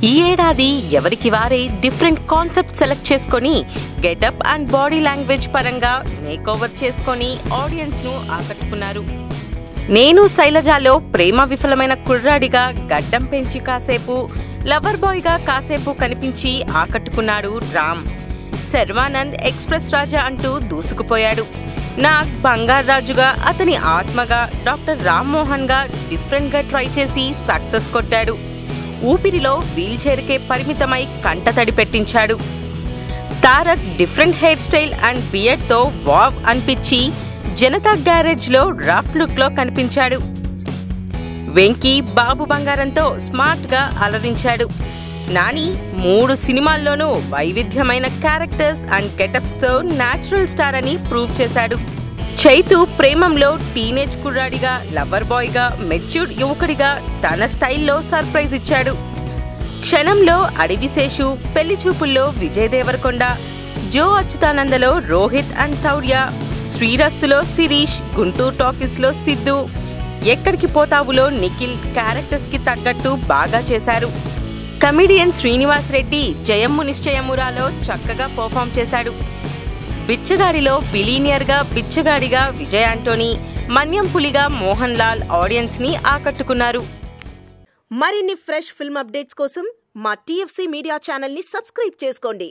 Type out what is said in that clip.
ఈ ఏడాది ఎవరికి వారే డిఫరెంట్ కాన్సెప్ట్ సెలెక్ట్ చేసుకొని గెటప్ అండ్ బాడీ లాంగ్వేజ్ పరంగా మేకోవర్ చేసుకొని ఆడియన్స్ ను ఆకట్టుకున్నారు. నేను శైలజలో ప్రేమ విఫలమైన కుర్రాడిగా గడ్డం పెంచి కాసేపు, లవర్ బాయ్ గా కాసేపు కనిపించి ఆకట్టుకున్నాడు రామ్. శర్వానంద్ ఎక్స్ప్రెస్ రాజా అంటూ దూసుకుపోయాడు. నాగ్ బంగార్ రాజుగా, అతని ఆత్మగా, డాక్టర్ రామ్ మోహన్ గా డిఫరెంట్ గా ట్రై చేసి సక్సెస్ కొట్టాడు. ఊపిరిలో వీల్ చైర్కే పరిమితమై కంటతడి పెట్టించాడు. Tarak different hair style and beard తో వావ్ అనిపించి జనతా గ్యారేజ్ లో రఫ్ లుక్ లో కనిపించాడు. వెంకీ బాబు బంగారంతో స్మార్ట్ గా అలరించాడు. నాని 3 సినిమాల్లోనూ వైవిధ్యమైన క్యారెక్టర్స్ అండ్ గెటప్స్ తో న్యాచురల్ స్టార్ అని ప్రూవ్ చేశాడు. చైతు ప్రేమంలో టీనేజ్ కుర్రాడిగా, లవర్ బాయ్ గా, మెచ్యూర్డ్ యువకుడిగా తన స్టైల్లో సర్ప్రైజ్ ఇచ్చాడు. క్షణంలో అడివిశేషు, పెళ్లి చూపుల్లో విజయ్ దేవరకొండ, జో అచ్యుతానందలో Rohit and Shaurya, శ్రీరస్తులో Sirish, Guntur talkies లో సిద్ధు, ఎక్కడికి పోతావులో నిఖిల్ క్యారెక్టర్స్ కి తగ్గట్టు బాగా చేశారు. కమిడియన్ శ్రీనివాస్ రెడ్డి జయమ్ము నిశ్చయమురాలో చక్కగా పర్ఫామ్ చేశాడు. బిచ్చగాడిలో బిలీనియర్ గా బిచ్చగాడిగా విజయ్ ఆంటోనీ, మన్యం పులిగా మోహన్ లాల్ ఆడియన్స్ ని ఆకట్టుకున్నారు. మరిన్ని ఫ్రెష్ ఫిల్మ్ అప్డేట్స్ కోసం మా TFC మీడియా ఛానల్ ని సబ్స్క్రైబ్ చేసుకోండి.